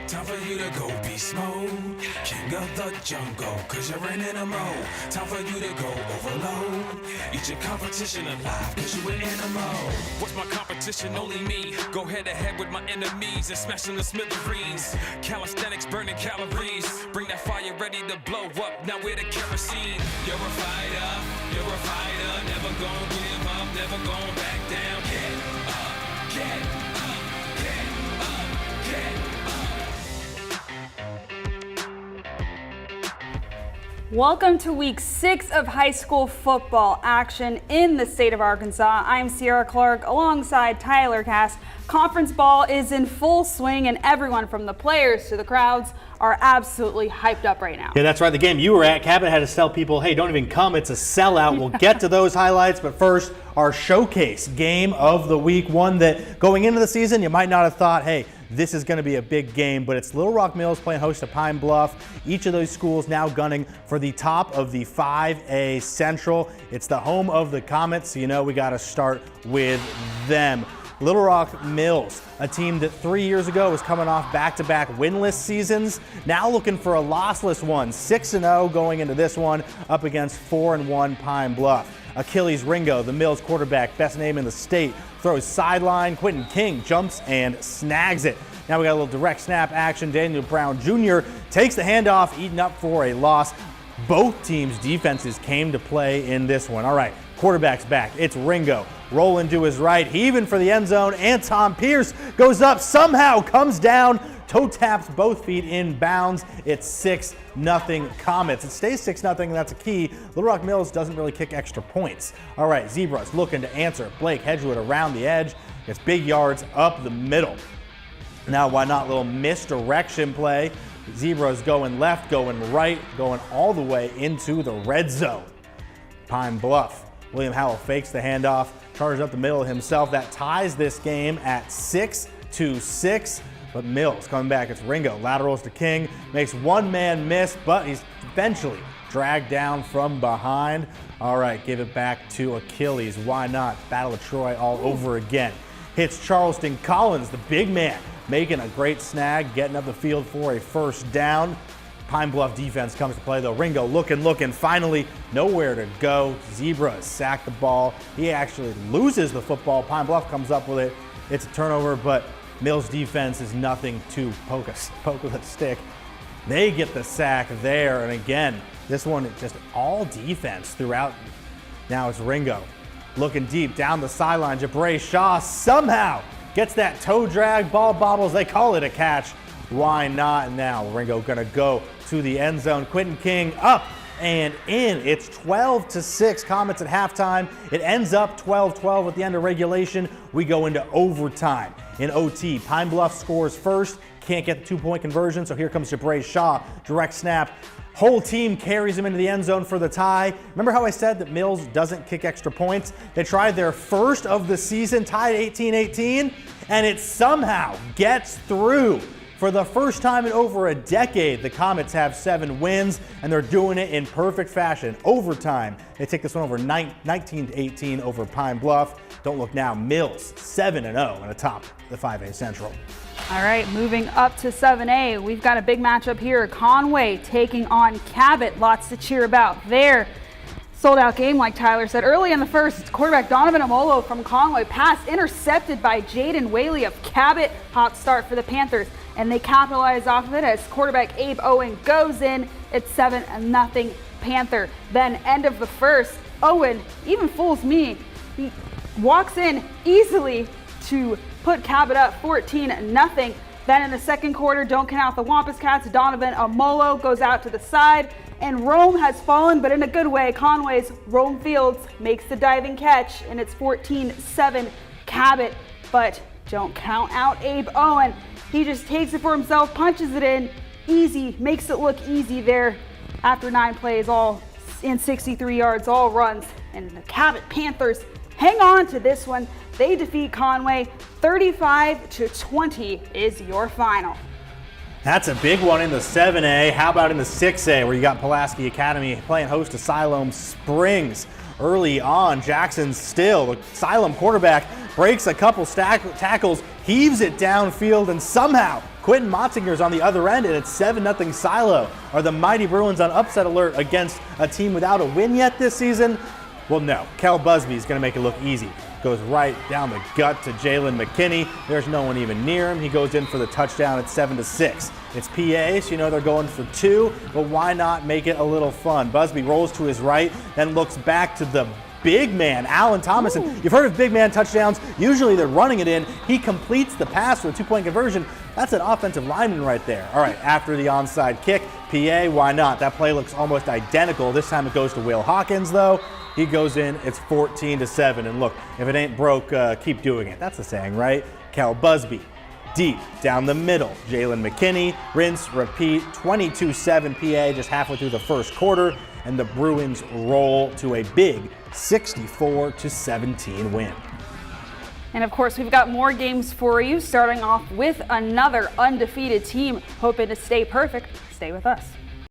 Time for you to go beast mode. King of the jungle, cause you're in a mode. Time for you to go overload. Eat your competition alive, cause you an animal. What's my competition? Only me. Go head to head with my enemies and smash them to smithereens. Calisthenics burning calories. Bring that fire ready to blow up. Now we're the kerosene. You're a fighter, never gonna give up, never gonna back down. Get up, get up, get up, get up. Welcome to week 6 of high school football action in the state of Arkansas. I'm Cierra Clark alongside Tyler Cass. Conference ball is in full swing and everyone from the players to the crowds are absolutely hyped up right now. Yeah, that's right. The game you were at, Cabot had to tell people, hey, don't even come. It's a sellout. We'll get to those highlights, but first, our showcase game of the week. One that going into the season, you might not have thought, hey, this is going to be a big game, but it's Little Rock Mills playing host to Pine Bluff. Each of those schools now gunning for the top of the 5A Central. It's the home of the Comets, so you know we got to start with them. Little Rock Mills, a team that 3 years ago was coming off back-to-back winless seasons, now looking for a lossless one, 6-0 going into this one up against 4-1 Pine Bluff. Achilles Ringo, the Mills quarterback, best name in the state, throws sideline. Quentin King jumps and snags it. Now we got a little direct snap action. Daniel Brown Jr. takes the handoff, eaten up for a loss. Both teams' defenses came to play in this one. All right, quarterback's back. It's Ringo. Rolling to his right, heaving for the end zone. Anton Pierce goes up, somehow comes down, toe taps both feet in bounds. It's 6-0 Comets. It stays 6-0, and that's a key. Little Rock Mills doesn't really kick extra points. All right, Zebras looking to answer. Blake Hedgewood around the edge. Gets big yards up the middle. Now, why not a little misdirection play? Zebras going left, going right, going all the way into the red zone. Pine Bluff. William Howell fakes the handoff, charges up the middle himself. That ties this game at 6-6. But Mills coming back. It's Ringo. Laterals to King. Makes one man miss, but he's eventually dragged down from behind. All right, give it back to Achilles. Why not? Battle of Troy all over again. Hits Charleston Collins, the big man, making a great snag, getting up the field for a first down. Pine Bluff defense comes to play though. Ringo looking, finally nowhere to go. Zebras sack the ball. He actually loses the football. Pine Bluff comes up with it. It's a turnover, but Mills defense is nothing to poke with a stick. They get the sack there, and again, this one is just all defense throughout. Now it's Ringo looking deep down the sideline. Jabray Shaw somehow gets that toe drag, ball bobbles. They call it a catch. Why not? Now Ringo gonna go to the end zone. Quentin King up and in. It's 12-6 Comets at halftime. It ends up 12-12 at the end of regulation. We go into overtime. In OT, Pine Bluff scores first. Can't get the 2-point conversion, so here comes Jabray Shaw. Direct snap. Whole team carries him into the end zone for the tie. Remember how I said that Mills doesn't kick extra points? They tried their first of the season, tied 18-18, and it somehow gets through. For the first time in over a decade, the Comets have 7 wins, and they're doing it in perfect fashion. Overtime, they take this one over 19-18 over Pine Bluff. Don't look now, Mills 7-0 and atop the 5A Central. All right, moving up to 7A, we've got a big matchup here. Conway taking on Cabot. Lots to cheer about there. Sold out game, like Tyler said. Early in the first, it's quarterback Donovan Amolo from Conway. Pass intercepted by Jaden Whaley of Cabot. Hot start for the Panthers, and they capitalize off of it as quarterback Abe Owen goes in. It's 7-0 Panther. Then end of the first, Owen even fools me. He walks in easily to put Cabot up 14-0. Then in the second quarter, don't count out the Wampus Cats. Donovan Amolo goes out to the side, and Rome has fallen, but in a good way. Conway's Rome Fields makes the diving catch, and it's 14-7 Cabot. But don't count out Abe Owen. He just takes it for himself, punches it in, easy, makes it look easy there after 9 plays, all in 63 yards, all runs. And the Cabot Panthers hang on to this one. They defeat Conway 35-20 is your final. That's a big one in the 7A. How about in the 6A, where you got Pulaski Academy playing host Asylum Springs? Early on, Jackson Still, the Asylum quarterback, breaks a couple tackles, heaves it downfield, and somehow Quentin Motzinger's on the other end, and it's 7-0 Silo. Are the Mighty Bruins on upset alert against a team without a win yet this season? Well, no. Kel Busby's going to make it look easy. Goes right down the gut to Jalen McKinney. There's no one even near him. He goes in for the touchdown at 7-6. It's PA, so you know they're going for 2, but why not make it a little fun? Busby rolls to his right, then looks back to the big man, Alan Thomas. And you've heard of big man touchdowns. Usually they're running it in. He completes the pass for a 2-point conversion. That's an offensive lineman right there. All right, after the onside kick, PA, why not? That play looks almost identical. This time it goes to Will Hawkins, though. He goes in, it's 14-7. And look, if it ain't broke, keep doing it. That's the saying, right? Cal Busby, deep down the middle. Jalen McKinney, rinse, repeat, 22-7 PA just halfway through the first quarter. And the Bruins roll to a big 64-17 win. And of course, we've got more games for you, starting off with another undefeated team hoping to stay perfect. Stay with us.